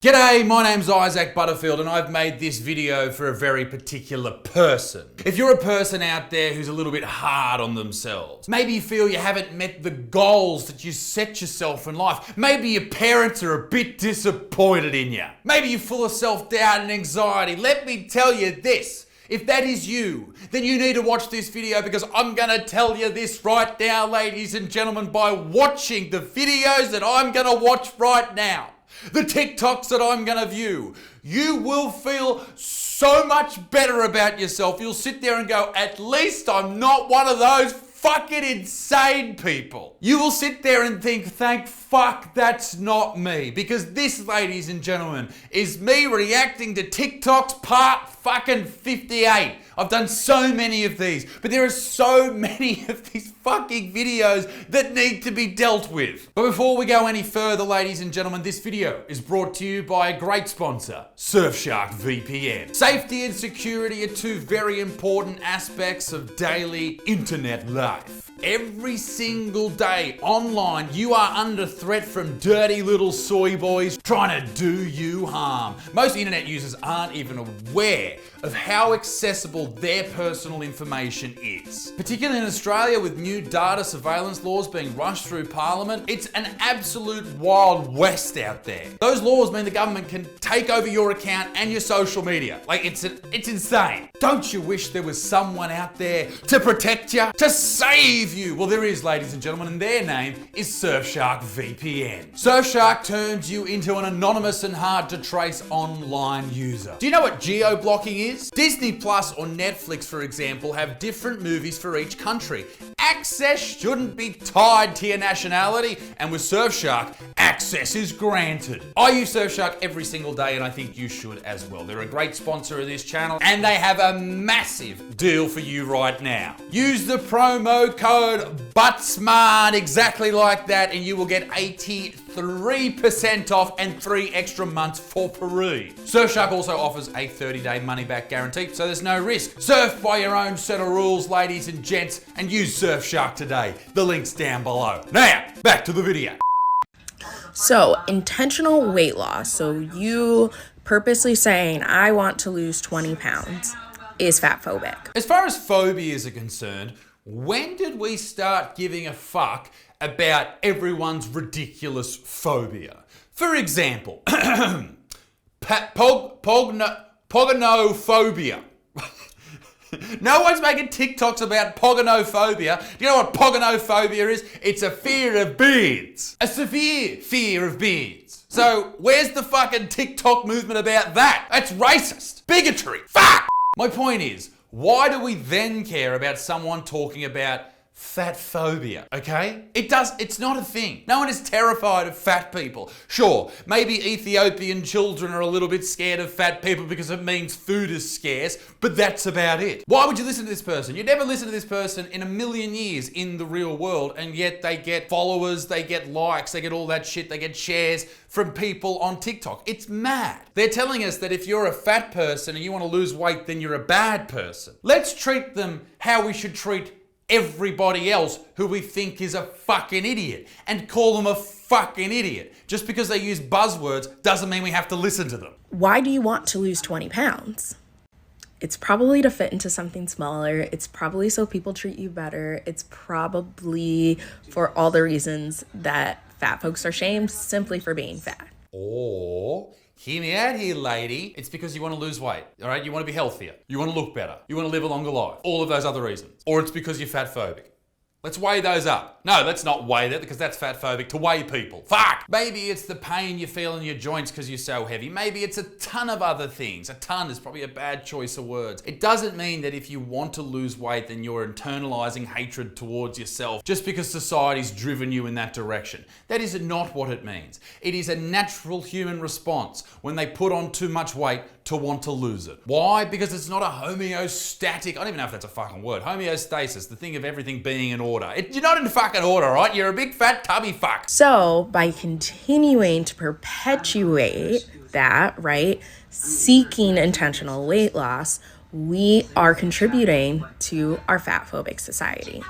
G'day, my name's Isaac Butterfield and I've made this video for a very particular person. If you're a person out there who's a little bit hard on themselves, maybe you feel you haven't met the goals that you set yourself in life, maybe your parents are a bit disappointed in you, maybe you're full of self-doubt and anxiety, let me tell you this. If that is you, then you need to watch this video because I'm gonna tell you this right now, ladies and gentlemen, by watching the videos that I'm gonna watch right now. The TikToks that I'm gonna view, you will feel so much better about yourself. You'll sit there and go, at least I'm not one of those fucking insane people. You will sit there and think, thank fuck that's not me. Because this, ladies and gentlemen, is me reacting to TikToks part fucking 58. I've done so many of these, but there are so many of these fucking videos that need to be dealt with. But before we go any further, ladies and gentlemen, this video is brought to you by a great sponsor, Surfshark VPN. Safety and security are two very important aspects of daily internet life. Every single day online, you are under threat from dirty little soy boys trying to do you harm. Most internet users aren't even aware of how accessible their personal information is. Particularly in Australia, with new data surveillance laws being rushed through Parliament, it's an absolute wild west out there. Those laws mean the government can take over your account and your social media. Like, it's insane. Don't you wish there was someone out there to protect you, to save you? Well, there is, ladies and gentlemen, and their name is Surfshark VPN. Surfshark turns you into an anonymous and hard to trace online user. Do you know what geo-blocking is? Disney Plus or Netflix, for example, have different movies for each country. Access shouldn't be tied to your nationality, and with Surfshark, access is granted. I use Surfshark every single day, and I think you should as well. They're a great sponsor of this channel, and they have a massive deal for you right now. Use the promo code BUTSMART, exactly like that, and you will get 83% off and 3 extra months for free. Surfshark also offers a 30-day money-back guarantee, so there's no risk. Surf by your own set of rules, ladies and gents, and use Surfshark today. The link's down below. Now, back to the video. So, intentional weight loss, so you purposely saying, I want to lose 20 pounds, is fat phobic. As far as phobias are concerned, when did we start giving a fuck about everyone's ridiculous phobia? For example, pogonophobia. No one's making TikToks about pogonophobia. Do you know what pogonophobia is? It's a fear of beards. A severe fear of beards. So where's the fucking TikTok movement about that? That's racist. Bigotry. Fuck! My point is, why do we then care about someone talking about fat phobia, okay? It's not a thing. No one is terrified of fat people. Sure, maybe Ethiopian children are a little bit scared of fat people because it means food is scarce, but that's about it. Why would you listen to this person? You'd never listen to this person in a million years in the real world, and yet they get followers, they get likes, they get all that shit, they get shares from people on TikTok. It's mad. They're telling us that if you're a fat person and you want to lose weight, then you're a bad person. Let's treat them how we should treat everybody else who we think is a fucking idiot, and call them a fucking idiot. Just because they use buzzwords doesn't mean we have to listen to them. Why do you want to lose 20 pounds? It's probably to fit into something smaller. It's probably so people treat you better. It's probably for all the reasons that fat folks are shamed simply for being fat. Or, hear me out here, lady. It's because you want to lose weight, all right? You want to be healthier. You want to look better. You want to live a longer life. All of those other reasons. Or it's because you're fat phobic. Let's weigh those up. No, let's not weigh that because that's fat phobic to weigh people. Fuck! Maybe it's the pain you feel in your joints because you're so heavy. Maybe it's a ton of other things. A ton is probably a bad choice of words. It doesn't mean that if you want to lose weight, then you're internalizing hatred towards yourself just because society's driven you in that direction. That is not what it means. It is a natural human response when they put on too much weight to want to lose it. Why? Because it's not a homeostatic, I don't even know if that's a fucking word, homeostasis, the thing of everything being in order. You're not in fucking order, right? You're a big fat tubby fuck. So by continuing to perpetuate that, right, seeking intentional weight loss, we are contributing to our fat phobic society.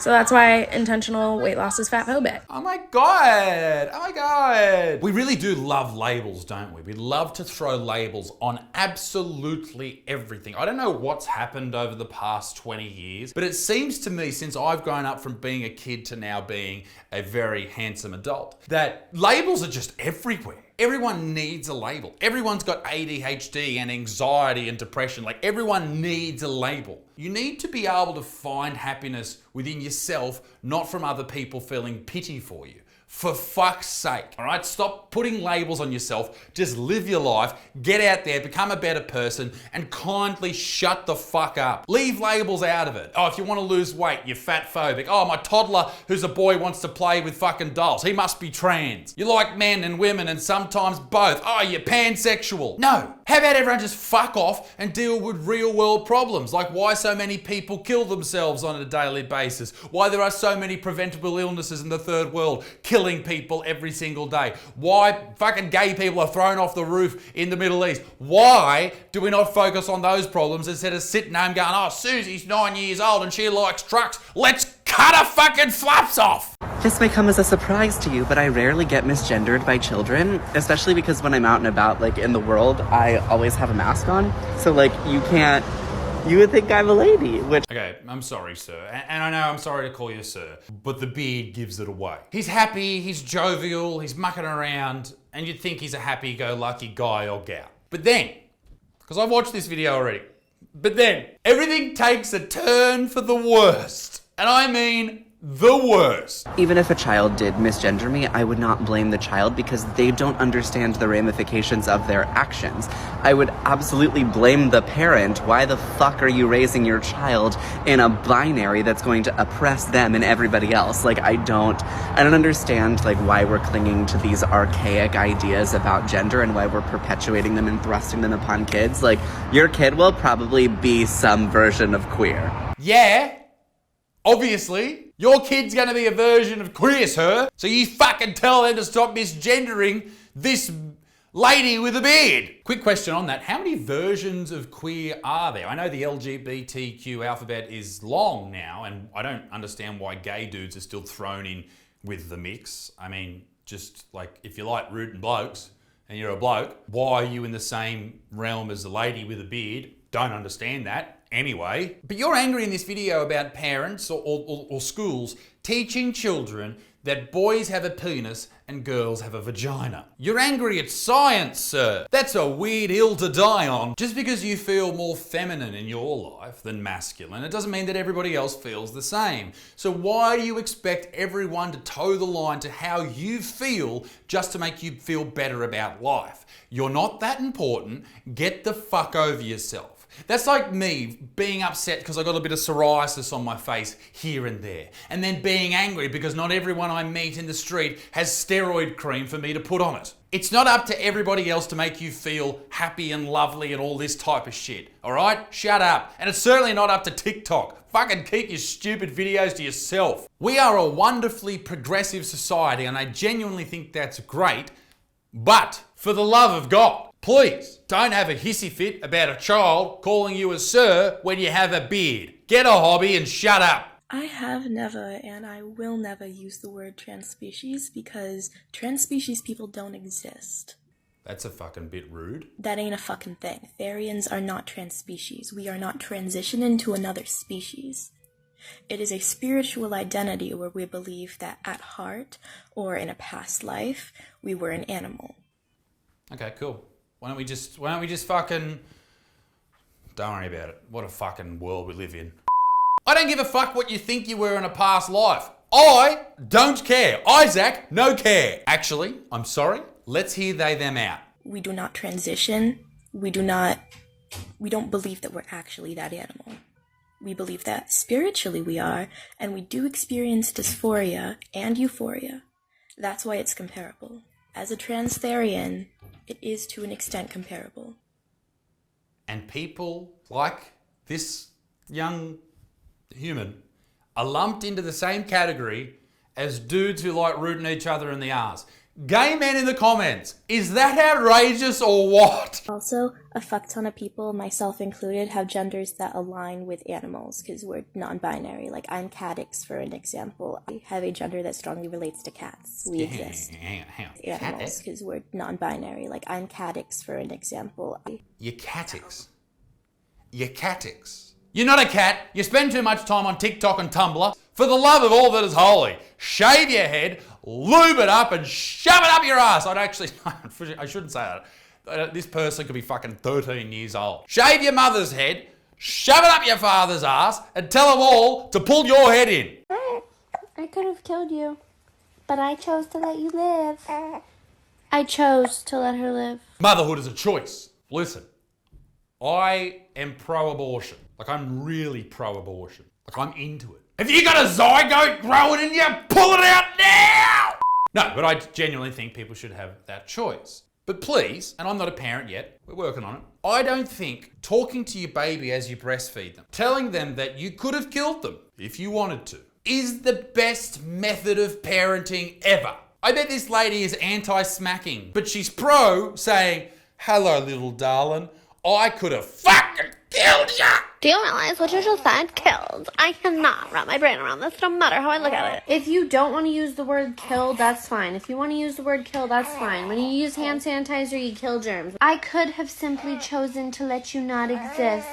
So that's why intentional weight loss is fat phobic. Oh my God. Oh my God. We really do love labels, don't we? We love to throw labels on absolutely everything. I don't know what's happened over the past 20 years, but it seems to me, since I've grown up from being a kid to now being a very handsome adult, that labels are just everywhere. Everyone needs a label. Everyone's got ADHD and anxiety and depression. Like, everyone needs a label. You need to be able to find happiness within yourself, not from other people feeling pity for you. For fuck's sake, all right? Stop putting labels on yourself. Just live your life, get out there, become a better person, and kindly shut the fuck up. Leave labels out of it. Oh, if you want to lose weight, you're fat phobic. Oh, my toddler who's a boy wants to play with fucking dolls. He must be trans. You like men and women and sometimes both. Oh, you're pansexual. No. How about everyone just fuck off and deal with real world problems, like why so many people kill themselves on a daily basis, why there are so many preventable illnesses in the third world, killing people every single day, why fucking gay people are thrown off the roof in the Middle East. Why do we not focus on those problems instead of sitting home going, oh, Susie's 9 years old and she likes trucks. Let's cut her fucking flaps off. This may come as a surprise to you, but I rarely get misgendered by children, especially because when I'm out and about, like in the world, I always have a mask on. So like you would think I'm a lady, which... Okay, I'm sorry, sir. And I know I'm sorry to call you sir, but the beard gives it away. He's happy, he's jovial, he's mucking around, and you'd think he's a happy-go-lucky guy or gal. But then, because I've watched this video already, but then everything takes a turn for the worst. And I mean the worst. Even if a child did misgender me, I would not blame the child because they don't understand the ramifications of their actions. I would absolutely blame the parent. Why the fuck are you raising your child in a binary that's going to oppress them and everybody else? Like, I don't understand like why we're clinging to these archaic ideas about gender and why we're perpetuating them and thrusting them upon kids. Like, your kid will probably be some version of queer. Yeah, obviously. Your kid's gonna be a version of queer, sir. So you fucking tell them to stop misgendering this lady with a beard. Quick question on that. How many versions of queer are there? I know the LGBTQ alphabet is long now, and I don't understand why gay dudes are still thrown in with the mix. I mean, just like, if you like rootin' blokes and you're a bloke, why are you in the same realm as the lady with a beard? Don't understand that. Anyway, but you're angry in this video about parents or schools teaching children that boys have a penis and girls have a vagina. You're angry at science, sir. That's a weird hill to die on. Just because you feel more feminine in your life than masculine, it doesn't mean that everybody else feels the same. So why do you expect everyone to toe the line to how you feel just to make you feel better about life? You're not that important. Get the fuck over yourself. That's like me being upset because I got a bit of psoriasis on my face here and there, and then being angry because not everyone I meet in the street has steroid cream for me to put on it. It's not up to everybody else to make you feel happy and lovely and all this type of shit, all right? Shut up. And it's certainly not up to TikTok. Fucking keep your stupid videos to yourself. We are a wonderfully progressive society, and I genuinely think that's great, but for the love of God, please don't have a hissy fit about a child calling you a sir when you have a beard. Get a hobby and shut up. I have never and I will never use the word transspecies because transspecies people don't exist. That's a fucking bit rude. That ain't a fucking thing. Therians are not transspecies. We are not transitioning to another species. It is a spiritual identity where we believe that at heart or in a past life, we were an animal. Okay, cool. Why don't we just fucking... Don't worry about it. What a fucking world we live in. I don't give a fuck what you think you were in a past life. I don't care. Isaac, no care. Actually, I'm sorry. Let's hear they, them out. We do not transition. We don't believe that we're actually that animal. We believe that spiritually we are, and we do experience dysphoria and euphoria. That's why it's comparable. As a trans-therian, it is to an extent comparable. And people like this young human are lumped into the same category as dudes who like rooting each other in the arse. Gay men in the comments, is that outrageous or what? Also, a fuck ton of people, myself included, have genders that align with animals because we're non-binary. Like, I'm catix, for an example. I have a gender that strongly relates to cats. We exist. Animals because we're non-binary. Like, I'm catix, for an example. You're catix. You're catix. You're not a cat. You spend too much time on TikTok and Tumblr. For the love of all that is holy, shave your head, lube it up and shove it up your ass. I shouldn't say that. This person could be fucking 13 years old. Shave your mother's head, shove it up your father's ass, and tell them all to pull your head in. I could have killed you, but I chose to let you live. I chose to let her live. Motherhood is a choice. Listen, I am pro-abortion. Like, I'm really pro-abortion. Like, I'm into it. If you got a zygote growing in you, pull it out now! No, but I genuinely think people should have that choice. But please, and I'm not a parent yet, we're working on it, I don't think talking to your baby as you breastfeed them, telling them that you could have killed them if you wanted to, is the best method of parenting ever. I bet this lady is anti-smacking, but she's pro saying, hello little darling, I could have fucking killed ya! Do you realize what you just said? Killed. I cannot wrap my brain around this no matter how I look at it. If you don't want to use the word kill, that's fine. If you want to use the word kill, that's fine. When you use hand sanitizer, you kill germs. I could have simply chosen to let you not exist.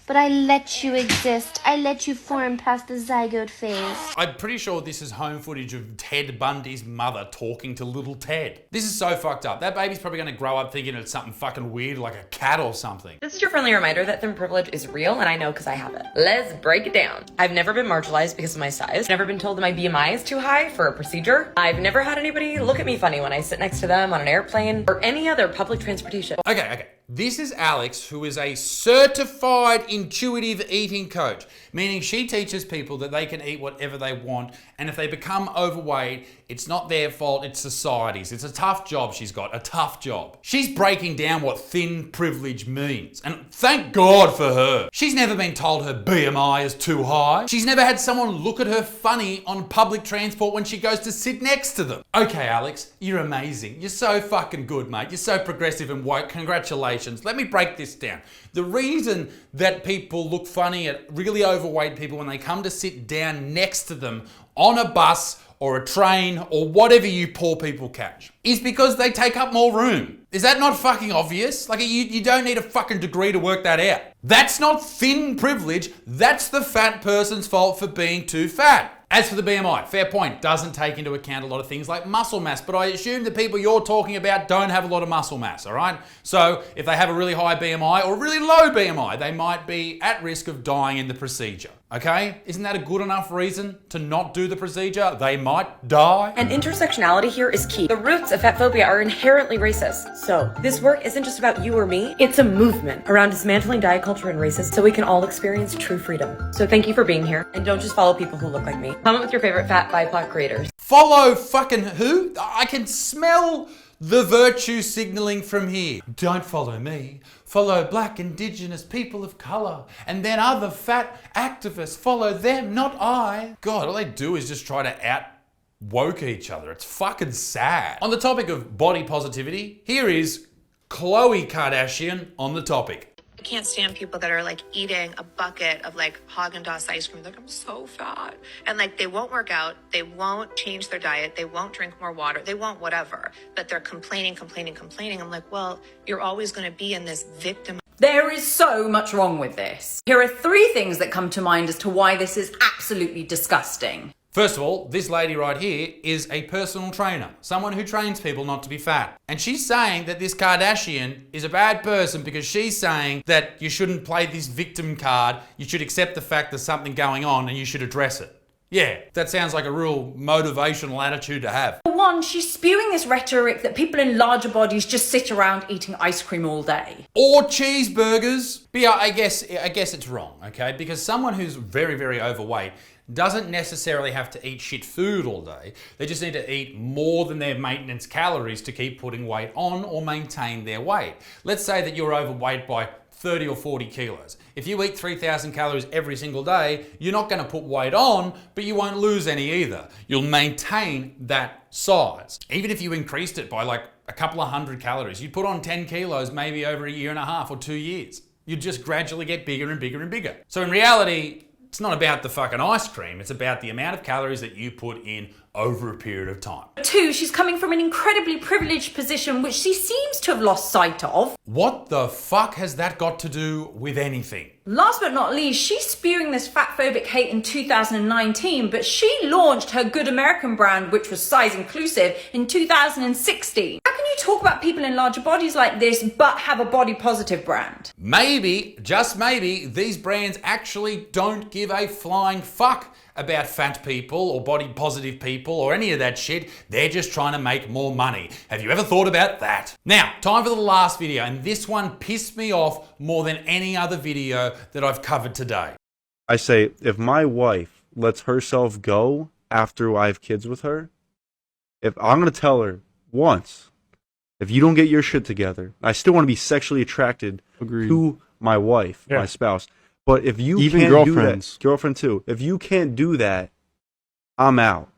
But I let you exist. I let you form past the zygote phase. I'm pretty sure this is home footage of Ted Bundy's mother talking to little Ted. This is so fucked up. That baby's probably gonna grow up thinking it's something fucking weird like a cat or something. This is your friendly reminder that thin privilege is real, and I know because I have it. Let's break it down. I've never been marginalized because of my size. Never been told that my BMI is too high for a procedure. I've never had anybody look at me funny when I sit next to them on an airplane or any other public transportation. Okay. This is Alex, who is a certified intuitive eating coach, meaning she teaches people that they can eat whatever they want, and if they become overweight, it's not their fault, it's society's. It's a tough job she's got, a tough job. She's breaking down what thin privilege means, and thank God for her. She's never been told her BMI is too high. She's never had someone look at her funny on public transport when she goes to sit next to them. Okay, Alex, you're amazing. You're so fucking good, mate. You're so progressive and woke. Congratulations. Let me break this down. The reason that people look funny at really overweight people when they come to sit down next to them on a bus or a train or whatever you poor people catch is because they take up more room. Is that not fucking obvious? Like, you don't need a fucking degree to work that out. That's not thin privilege. That's the fat person's fault for being too fat. As for the BMI, fair point, doesn't take into account a lot of things like muscle mass, but I assume the people you're talking about don't have a lot of muscle mass, all right? So if they have a really high BMI or a really low BMI, they might be at risk of dying in the procedure, okay? Isn't that a good enough reason to not do the procedure? They might die. And intersectionality here is key. The roots of fat phobia are inherently racist. So this work isn't just about you or me, it's a movement around dismantling diet culture and racism so we can all experience true freedom. So thank you for being here, and don't just follow people who look like me. Comment with your favorite fat BIPOC creators. Follow fucking who? I can smell the virtue signaling from here. Don't follow me. Follow black, indigenous, people of color, and then other fat activists. Follow them, not I. God, all they do is just try to out-woke each other. It's fucking sad. On the topic of body positivity, here is Khloe Kardashian on the topic. I can't stand people that are like eating a bucket of like Haagen-Dazs ice cream. Like, I'm so fat. And like, they won't work out. They won't change their diet. They won't drink more water. They won't whatever. But they're complaining. I'm like, well, you're always going to be in this victim. There is so much wrong with this. Here are 3 things that come to mind as to why this is absolutely disgusting. First of all, this lady right here is a personal trainer, someone who trains people not to be fat. And she's saying that this Kardashian is a bad person because she's saying that you shouldn't play this victim card, you should accept the fact there's something going on and you should address it. Yeah, that sounds like a real motivational attitude to have. For one, she's spewing this rhetoric that people in larger bodies just sit around eating ice cream all day. Or cheeseburgers. But yeah, I guess it's wrong, okay? Because someone who's very, very overweight doesn't necessarily have to eat shit food all day. They just need to eat more than their maintenance calories to keep putting weight on or maintain their weight. Let's say that you're overweight by 30 or 40 kilos. If you eat 3,000 calories every single day, you're not going to put weight on, but you won't lose any either. You'll maintain that size. Even if you increased it by like a couple of hundred calories, you'd put on 10 kilos maybe over a year and a half or 2 years. You'd just gradually get bigger and bigger and bigger. So in reality, it's not about the fucking ice cream, it's about the amount of calories that you put in over a period of time. 2, she's coming from an incredibly privileged position which she seems to have lost sight of. What the fuck has that got to do with anything? Last but not least, she's spewing this fatphobic hate in 2019, but she launched her Good American brand, which was size inclusive, in 2016. How can you talk about people in larger bodies like this, but have a body positive brand? Maybe, just maybe, these brands actually don't give a flying fuck about fat people or body positive people or any of that shit. They're just trying to make more money. Have you ever thought about that? Now, time for the last video, and this one pissed me off more than any other video that I've covered today. I say, if my wife lets herself go after I have kids with her, if I'm going to tell her once, if you don't get your shit together, I still want to be sexually attracted to my wife, my spouse. But if you even can't girlfriends. do that, girlfriend too, if you can't do that, I'm out.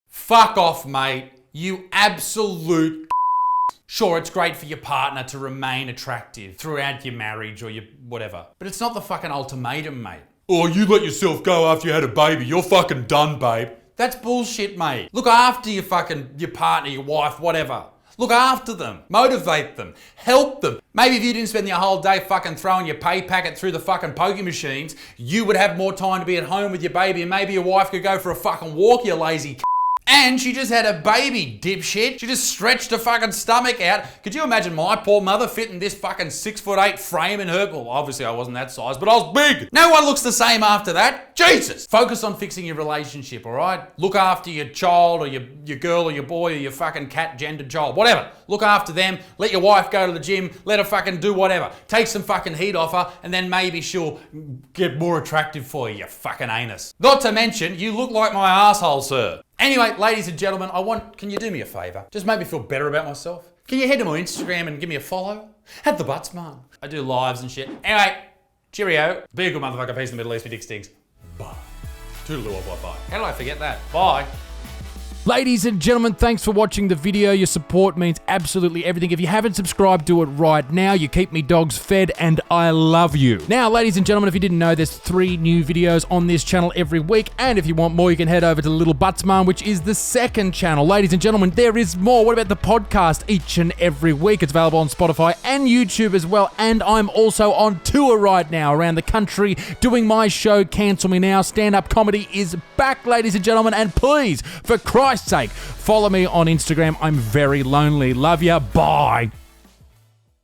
Fuck off, mate. You absolute Sure, it's great for your partner to remain attractive throughout your marriage or your whatever. But it's not the fucking ultimatum, mate. Or you let yourself go after you had a baby, you're fucking done, babe. That's bullshit, mate. Look after your partner, your wife, whatever. Look after them, motivate them, help them. Maybe if you didn't spend your whole day fucking throwing your pay packet through the fucking pokie machines, you would have more time to be at home with your baby, and maybe your wife could go for a fucking walk, you lazy c***. And she just had a baby, dipshit. She just stretched her fucking stomach out. Could you imagine my poor mother fitting this fucking 6'8" frame in her? Well, obviously I wasn't that size, but I was big. No one looks the same after that. Jesus. Focus on fixing your relationship, all right? Look after your child or your girl or your boy or your fucking cat gendered child, whatever. Look after them. Let your wife go to the gym. Let her fucking do whatever. Take some fucking heat off her, and then maybe she'll get more attractive for you, you fucking anus. Not to mention, you look like my asshole, sir. Anyway, ladies and gentlemen, can you do me a favour? Just make me feel better about myself. Can you head to my Instagram and give me a follow? At the Buttsman. I do lives and shit. Anyway, cheerio. Be a good motherfucker. Peace in the Middle East. Me dick stinks. Bye. Toodaloo, bye. How did I forget that? Bye. Ladies and gentlemen, thanks for watching the video. Your support means absolutely everything. If you haven't subscribed, do it right now. You keep me dogs fed, and I love you. Now, ladies and gentlemen, if you didn't know, there's 3 new videos on this channel every week, and if you want more, you can head over to Little Buttsman, which is the second channel. Ladies and gentlemen, there is more. What about the podcast each and every week? It's available on Spotify and YouTube as well, and I'm also on tour right now around the country doing my show, Cancel Me Now. Stand-up comedy is back, ladies and gentlemen, and please, for Christ's sake, follow me on Instagram. I'm very lonely. Love ya. Bye.